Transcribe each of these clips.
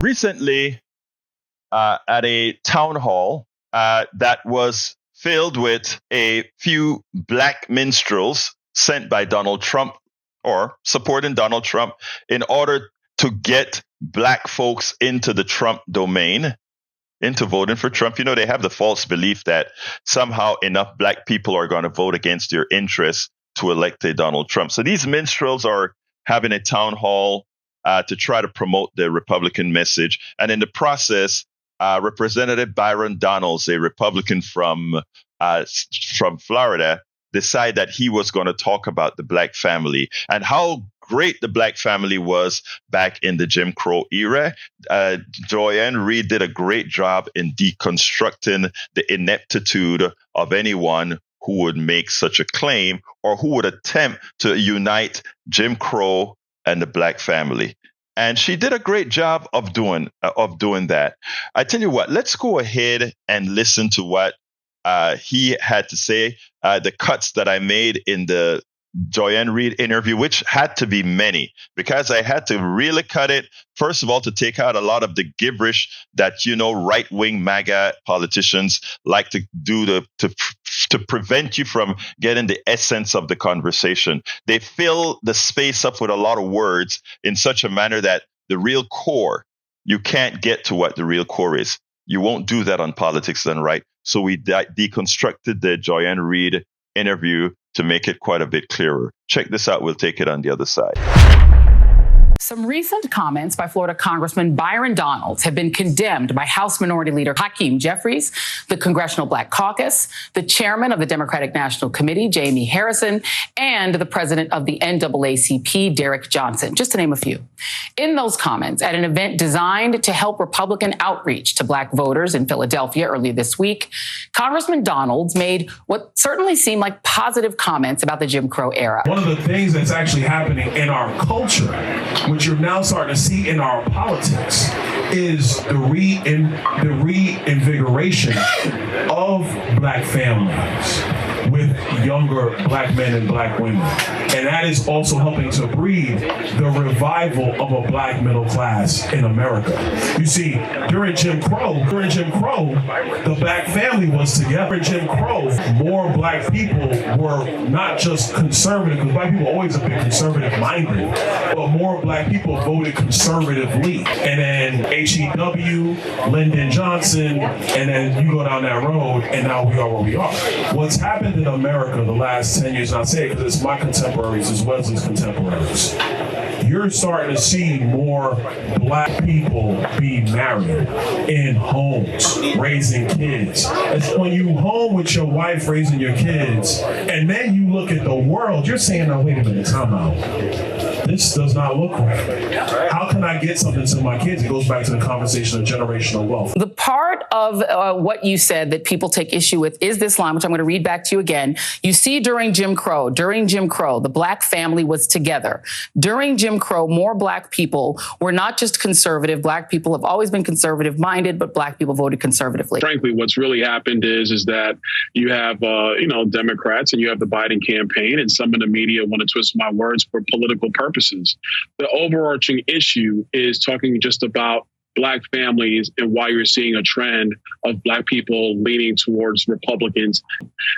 Recently, at a town hall that was filled with a few black minstrels sent by Donald Trump or supporting Donald Trump in order to get black folks into the Trump domain, into voting for Trump. You know, they have the false belief that somehow enough black people are going to vote against their interests to elect a Donald Trump. So these minstrels are having a town hall to try to promote the Republican message. And in the process, Representative Byron Donalds, a Republican from Florida, decided that he was going to talk about the black family and how great the black family was back in the Jim Crow era. Joanne Reed did a great job in deconstructing the ineptitude of anyone who would make such a claim or who would attempt to unite Jim Crow and the black family. And she did a great job of doing that. I tell you what, let's go ahead and listen to what he had to say. The cuts that I made in the Joanne Reed interview, which had to be many, because I had to really cut it, first of all, to take out a lot of the gibberish that, you know, right-wing MAGA politicians like to do to prevent you from getting the essence of the conversation. They fill the space up with a lot of words in such a manner that the real core, you can't get to what the real core is. You won't do that on Politics Done Right. So we deconstructed the Joanne Reed interview to make it quite a bit clearer. Check this out. We'll take it on the other side. Some recent comments by Florida Congressman Byron Donalds have been condemned by House Minority Leader Hakeem Jeffries, the Congressional Black Caucus, the chairman of the Democratic National Committee, Jamie Harrison, and the president of the NAACP, Derek Johnson, just to name a few. In those comments, at an event designed to help Republican outreach to black voters in Philadelphia earlier this week, Congressman Donalds made what certainly seemed like positive comments about the Jim Crow era. One of the things that's actually happening in our culture, which you're now starting to see in our politics, is the reinvigoration of black families with younger black men and black women. And that is also helping to breed the revival of a black middle class in America. You see, during Jim Crow, the black family was together. During Jim Crow, more black people were not just conservative, because black people are always a bit conservative-minded, but more black people voted conservatively. And then H.E.W., Lyndon Johnson, and then you go down that road, and now we are where we are. What's happened in America the last 10 years, and I say it because it's my contemporaries as Wesley's contemporaries, you're starting to see more black people be married in homes, raising kids. It's when you home with your wife raising your kids, and then you look at the world, you're saying, "Now wait a minute, time out. This does not look right. How can I get something to my kids?" It goes back to the conversation of generational wealth. The part of what you said that people take issue with is this line, which I'm going to read back to you again. You see, during Jim Crow, the black family was together. During Jim Crow, more black people were not just conservative. Black people have always been conservative-minded, but black people voted conservatively. Frankly, what's really happened is that you have, Democrats, and you have the Biden campaign, and some in the media want to twist my words for political purposes. The overarching issue is talking just about black families and why you're seeing a trend of black people leaning towards Republicans.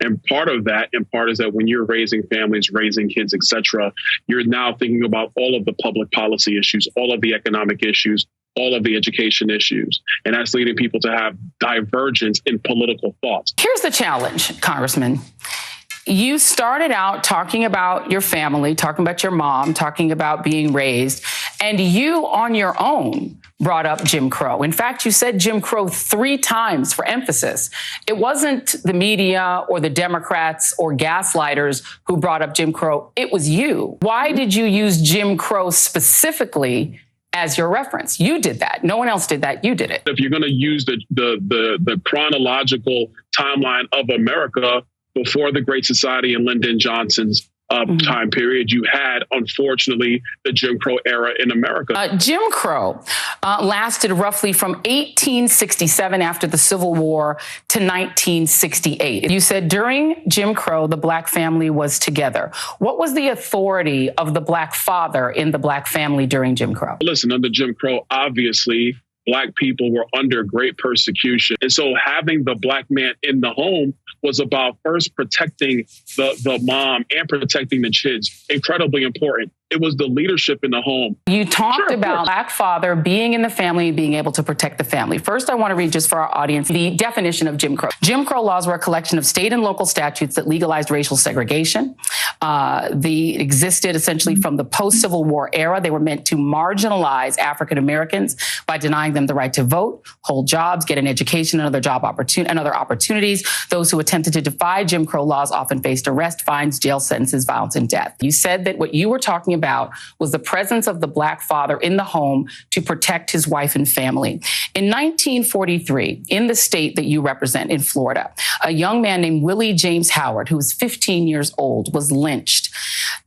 And part of that, is that when you're raising families, raising kids, etc., you're now thinking about all of the public policy issues, all of the economic issues, all of the education issues. And that's leading people to have divergence in political thoughts. Here's the challenge, Congressman. You started out talking about your family, talking about your mom, talking about being raised, and you on your own brought up Jim Crow. In fact, you said Jim Crow 3 times for emphasis. It wasn't the media or the Democrats or gaslighters who brought up Jim Crow. It was you. Why did you use Jim Crow specifically as your reference? You did that. No one else did that. You did it. If you're going to use the chronological timeline of America, before the Great Society and Lyndon Johnson's time period, you had, unfortunately, the Jim Crow era in America. Jim Crow lasted roughly from 1867 after the Civil War to 1968. You said during Jim Crow, the black family was together. What was the authority of the black father in the black family during Jim Crow? Listen, under Jim Crow, obviously, Black people were under great persecution. And so having the Black man in the home was about first protecting the mom and protecting the kids. Incredibly important. It was the leadership in the home. You talked about Black father being in the family, being able to protect the family. First, I want to read just for our audience the definition of Jim Crow. Jim Crow laws were a collection of state and local statutes that legalized racial segregation. They existed essentially from the post-Civil War era. They were meant to marginalize African Americans by denying them the right to vote, hold jobs, get an education, and other opportunities. Those who attempted to defy Jim Crow laws often faced arrest, fines, jail sentences, violence, and death. You said that what you were talking about was the presence of the Black father in the home to protect his wife and family. In 1943, in the state that you represent, in Florida, a young man named Willie James Howard, who was 15 years old, was lynched.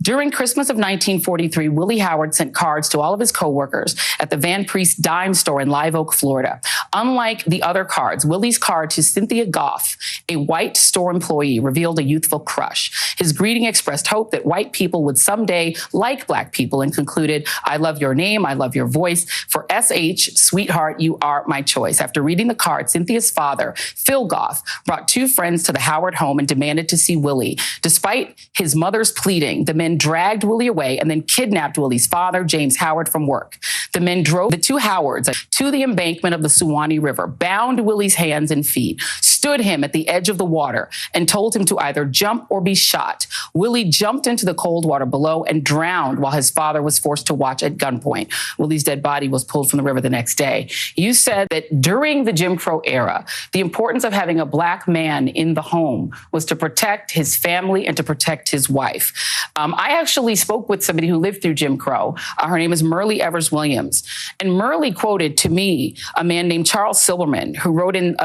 During Christmas of 1943, Willie Howard sent cards to all of his coworkers at the Van Priest dime store in Live Oak, Florida. Unlike the other cards, Willie's card to Cynthia Goff, a white store employee, revealed a youthful crush. His greeting expressed hope that white people would someday like Black people and concluded, "I love your name, I love your voice. For SH, sweetheart, you are my choice." After reading the card, Cynthia's father, Phil Goff, brought two friends to the Howard home and demanded to see Willie. Despite his mother's pleading, the men dragged Willie away and then kidnapped Willie's father, James Howard, from work. The men drove the two Howards to the embankment of the Suwannee River, bound Willie's hands and feet, stood him at the edge of the water, and told him to either jump or be shot. Willie jumped into the cold water below and drowned while his father was forced to watch at gunpoint. Willie's dead body was pulled from the river the next day. You said that during the Jim Crow era, the importance of having a Black man in the home was to protect his family and to protect his wife. I actually spoke with somebody who lived through Jim Crow. Her name is Merle Evers Williams. And Merle quoted to me a man named Charles Silberman, who wrote in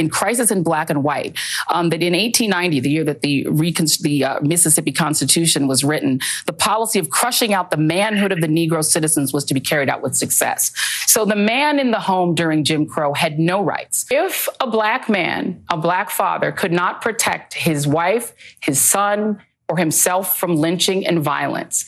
Crisis in Black and White, that in 1890, the year that the Mississippi Constitution was written, the policy of crushing out the manhood of the Negro citizens was to be carried out with success. So the man in the home during Jim Crow had no rights. If a Black man, a Black father, could not protect his wife, his son, or himself from lynching and violence,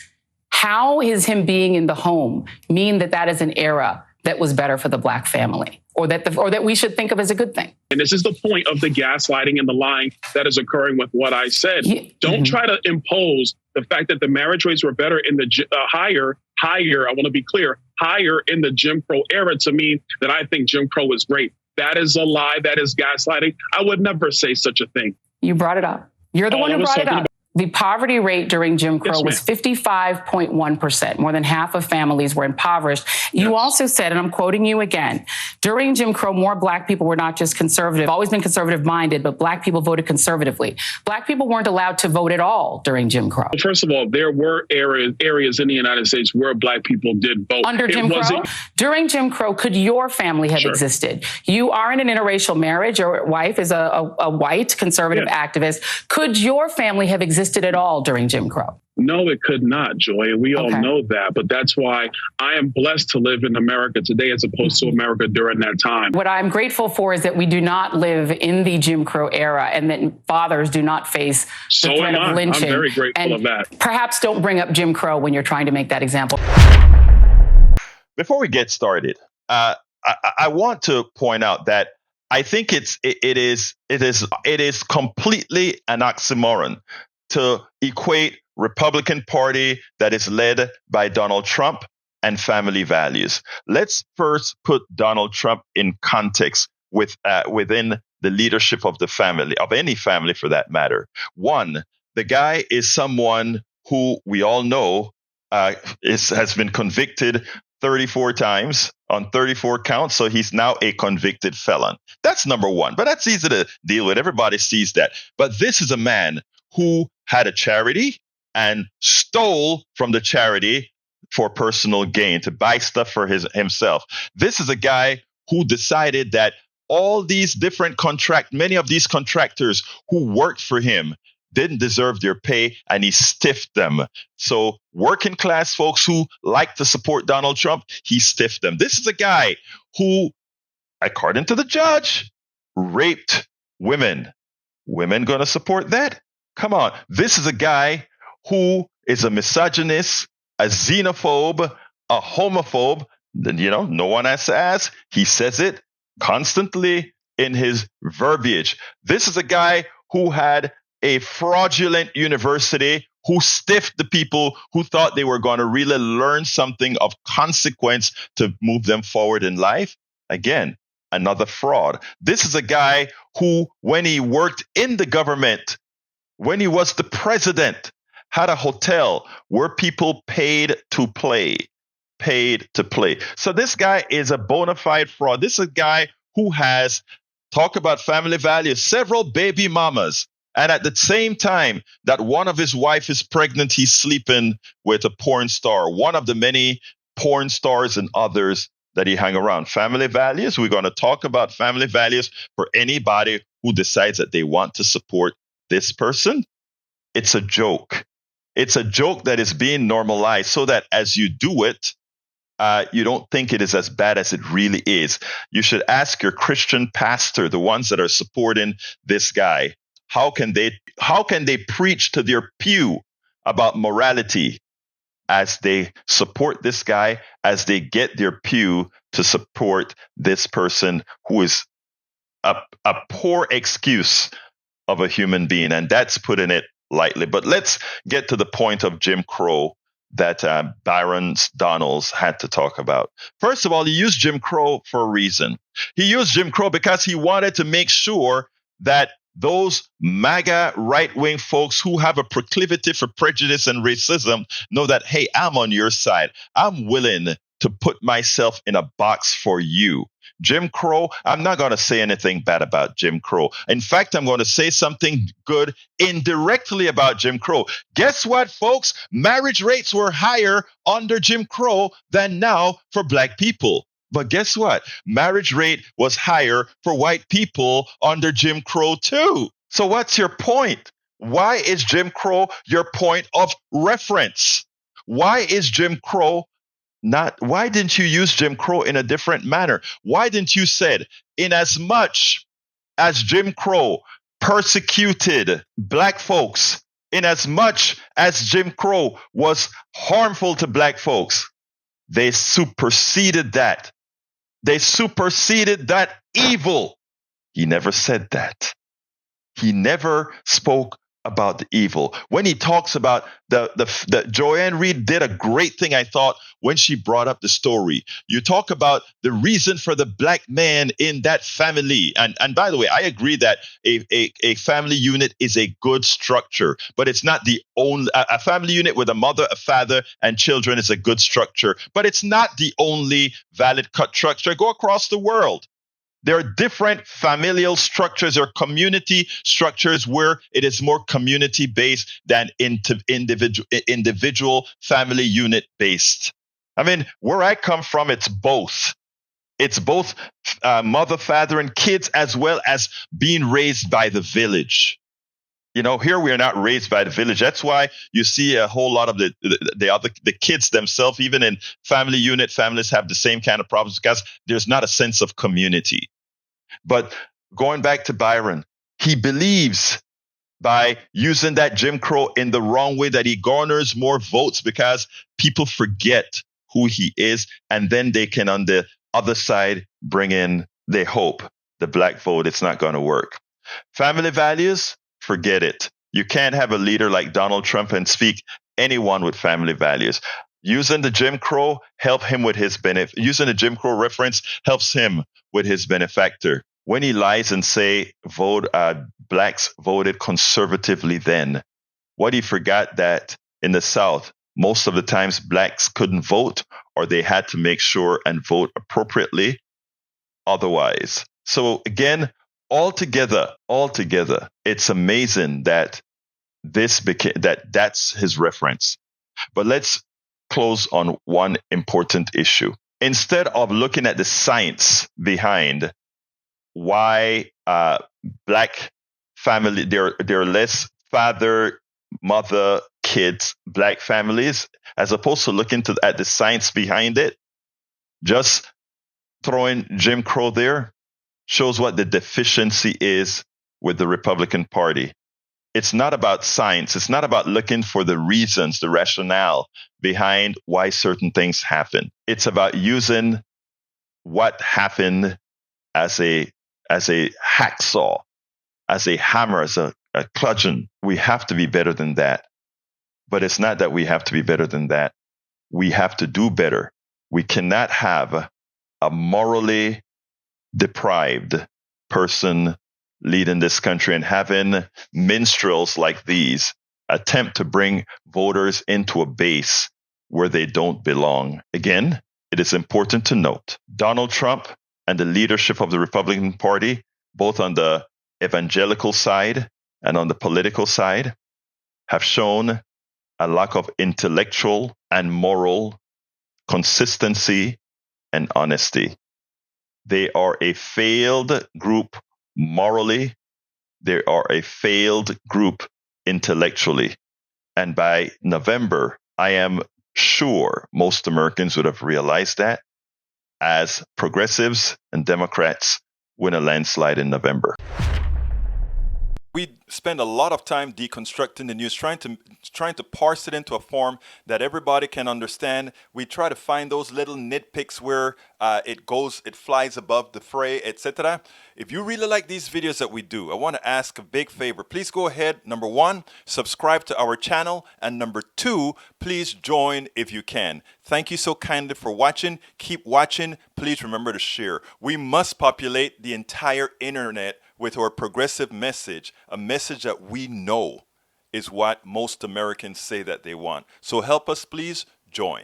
how is him being in the home mean that that is an era that was better for the Black family, or that we should think of as a good thing? And this is the point of the gaslighting and the lying that is occurring with what I said. Don't try to impose the fact that the marriage rates were better in the higher, I want to be clear, higher in the Jim Crow era to mean that I think Jim Crow is great. That is a lie. That is gaslighting. I would never say such a thing. You brought it up. You're the one who brought it up. The poverty rate during Jim Crow was 55.1%. More than half of families were impoverished. You also said, and I'm quoting you again, during Jim Crow, more Black people were not just conservative, always been conservative minded, but Black people voted conservatively. Black people weren't allowed to vote at all during Jim Crow. First of all, there were areas in the United States where Black people did vote. Under Jim Crow? During Jim Crow, could your family have existed? You are in an interracial marriage. Your wife is a white conservative activist. Could your family have existed at all during Jim Crow? No, it could not, Joy. And we all know that. But that's why I am blessed to live in America today as opposed to America during that time. What I'm grateful for is that we do not live in the Jim Crow era and that fathers do not face the threat of lynching. I'm very grateful of that. Perhaps don't bring up Jim Crow when you're trying to make that example. Before we get started, I want to point out that I think it is completely an oxymoron to equate Republican Party that is led by Donald Trump and family values. Let's first put Donald Trump in context within the leadership of the family, of any family for that matter. One, the guy is someone who we all know has been convicted 34 times on 34 counts. So he's now a convicted felon. That's number one. But that's easy to deal with. Everybody sees that. But this is a man who had a charity and stole from the charity for personal gain, to buy stuff for himself. This is a guy who decided that all these different many of these contractors who worked for him didn't deserve their pay, and he stiffed them. So working class folks who like to support Donald Trump, he stiffed them. This is a guy who, according to the judge, raped women. Women going to support that? Come on. This is a guy who is a misogynist, a xenophobe, a homophobe. No one has to ask. He says it constantly in his verbiage. This is a guy who had a fraudulent university, who stiffed the people who thought they were going to really learn something of consequence to move them forward in life. Again, another fraud. This is a guy who, when he worked in the government, when he was the president, had a hotel where people paid to play. So this guy is a bona fide fraud. This is a guy who has, talk about family values, several baby mamas. And at the same time that one of his wife is pregnant, he's sleeping with a porn star, one of the many porn stars and others that he hang around. Family values, we're going to talk about family values for anybody who decides that they want to support this person. It's a joke. It's a joke that is being normalized so that as you do it, you don't think it is as bad as it really is. You should ask your Christian pastor, the ones that are supporting this guy, how can they preach to their pew about morality as they support this guy, as they get their pew to support this person who is a poor excuse of a human being. And that's putting it lightly. But let's get to the point of Jim Crow that Byron Donalds had to talk about. First of all, he used Jim Crow for a reason. He used Jim Crow because he wanted to make sure that those MAGA right-wing folks who have a proclivity for prejudice and racism know that, hey, I'm on your side. I'm willing to put myself in a box for you. Jim Crow, I'm not going to say anything bad about Jim Crow. In fact, I'm going to say something good indirectly about Jim Crow. Guess what, folks? Marriage rates were higher under Jim Crow than now for Black people. But guess what? Marriage rate was higher for white people under Jim Crow too. So what's your point? Why is Jim Crow your point of reference? Why is Jim Crow why didn't you use Jim Crow in a different manner? Why didn't you said, in as much as Jim Crow persecuted Black folks, in as much as Jim Crow was harmful to Black folks, they superseded that. They superseded that evil. He never said that. He never spoke about the evil. When he talks about the Joanne Reed did a great thing, I thought, when she brought up the story. You talk about the reason for the Black man in that family. And by the way, I agree that a family unit is a good structure, but it's not the only, a family unit with a mother, a father, and children is a good structure, but it's not the only valid structure. Go across the world. There are different familial structures or community structures where it is more community-based than individual family unit-based. I mean, where I come from, it's both. It's both mother, father, and kids, as well as being raised by the village. Here we are not raised by the village. That's why you see a whole lot of the kids themselves, even in family unit families, have the same kind of problems because there's not a sense of community. But going back to Byron, he believes by using that Jim Crow in the wrong way that he garners more votes because people forget who he is, and then they can on the other side bring in, they hope, the Black vote. It's not going to work. Family values, forget it. You can't have a leader like Donald Trump and speak anyone with family values. Using the Jim Crow help him with his benefit. Using the Jim Crow reference helps him with his benefactor. When he lies and say Blacks voted conservatively then, what he forgot that in the South, most of the times Blacks couldn't vote, or they had to make sure and vote appropriately otherwise. So again, altogether, it's amazing that that's his reference. But let's close on one important issue. Instead of looking at the science behind why Black family, there are less father, mother, kids, Black families, as opposed to looking at the science behind it, just throwing Jim Crow there shows what the deficiency is with the Republican Party. It's not about science. It's not about looking for the reasons, the rationale behind why certain things happen. It's about using what happened as a hacksaw, as a hammer, as a bludgeon. We have to be better than that. But it's not that we have to be better than that. We have to do better. We cannot have a morally deprived person leading this country and having minstrels like these attempt to bring voters into a base where they don't belong. Again, it is important to note Donald Trump and the leadership of the Republican Party, both on the evangelical side and on the political side, have shown a lack of intellectual and moral consistency and honesty. They are a failed group morally. They are a failed group intellectually. And by November, I am sure most Americans would have realized that, as progressives and Democrats win a landslide in November. We spend a lot of time deconstructing the news, trying to parse it into a form that everybody can understand. We try to find those little nitpicks where it flies above the fray, etc. If you really like these videos that we do, I want to ask a big favor. Please go ahead. Number one, subscribe to our channel. And number two, please join if you can. Thank you so kindly for watching. Keep watching. Please remember to share. We must populate the entire internet with our progressive message, a message that we know is what most Americans say that they want. So help us, please join.